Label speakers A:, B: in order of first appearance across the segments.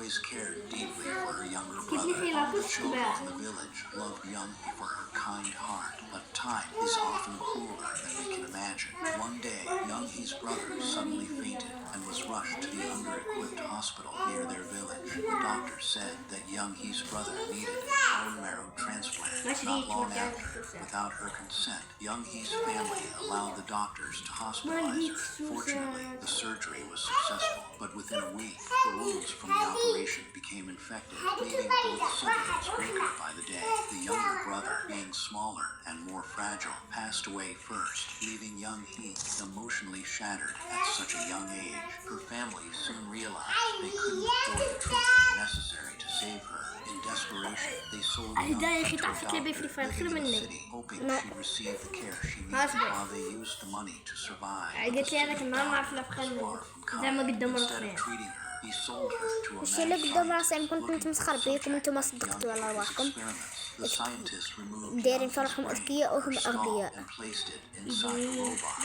A: always cared deeply for her younger brother. All the children in the village loved Young-hee for her kind heart, but time is often crueler than we can imagine. One day, Young-hee's brother suddenly fainted and was rushed to the under-equipped hospital near their village. The doctor said that Young-hee's brother needed a bone marrow transplant. Not long after, without her consent, Young-hee's family allowed the doctors to hospitalize her. Fortunately, the surgery was successful, but within a week, the wounds from the operation became infected, leaving both siblings weaker by the day. The younger brother, being smaller and more fragile, passed away first, leaving Young-hee emotionally shattered at such a young age. Her family soon realized they couldn't afford the treatment necessary to save her. In desperation, they sold Young-hee to a doctor living in the city, hoping she'd receive the care she needed while they used the money to survive. But the city doctor was far from kind. Instead of treating her, he sold her to a
B: الشيء اللي قدام
A: mad
B: راسي
A: scientist
B: كنت
A: looking for
B: متمسخر
A: a
B: بيكم
A: subject
B: انتم ما
A: like
B: صدقتوا
A: Young
B: على
A: for his
B: رواحكم.
A: experiments. The scientist removed
B: دايرين
A: Young-hee's
B: فرحهم
A: brain
B: أذكياء
A: from her
B: وهم
A: skull
B: أغبياء.
A: and placed it inside the robot,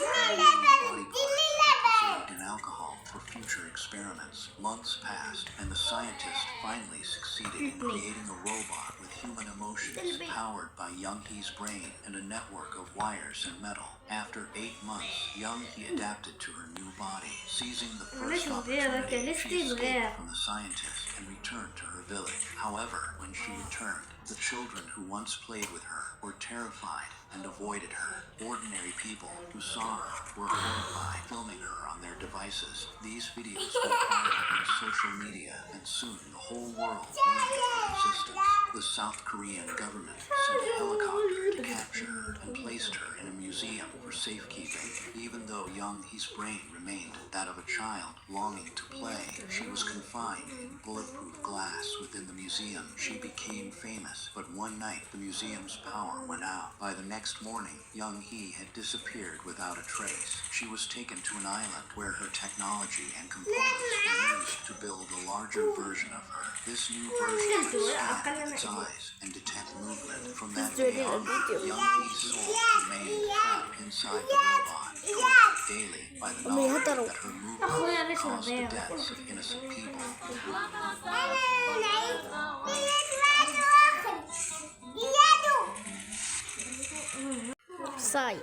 A: body parts dissolved in alcohol for future experiments. Months passed, and the scientist finally succeeded in creating a robot with human emotions powered by Young-hee's brain and a network of wires and metal. After 8 months, Young-hee adapted to her new body. Seizing the first opportunity, she escaped from the scientist and returned to her village. However, when she returned, the children who once played with her were terrified and avoided her. Ordinary people who saw her were horrified, filming her on their devices. These videos went viral on social media, and soon the whole world learned of her existence. The South Korean government sent a helicopter to capture her and placed her in a museum for safekeeping. Even though Young-hee's brain remained that of a child longing to play, she was confined in bulletproof glass within the museum. She became famous, but one night the museum's power went out. By the next morning, Young-hee had disappeared without a trace. She was taken to an island where her technology and components were used to build a larger version of her. This new version could scan with its eyes and detect movement. From that day on, Young-hee's soul remained trapped inside the robot, tortured daily by the knowledge that her movements caused the deaths of innocent people.
B: صاي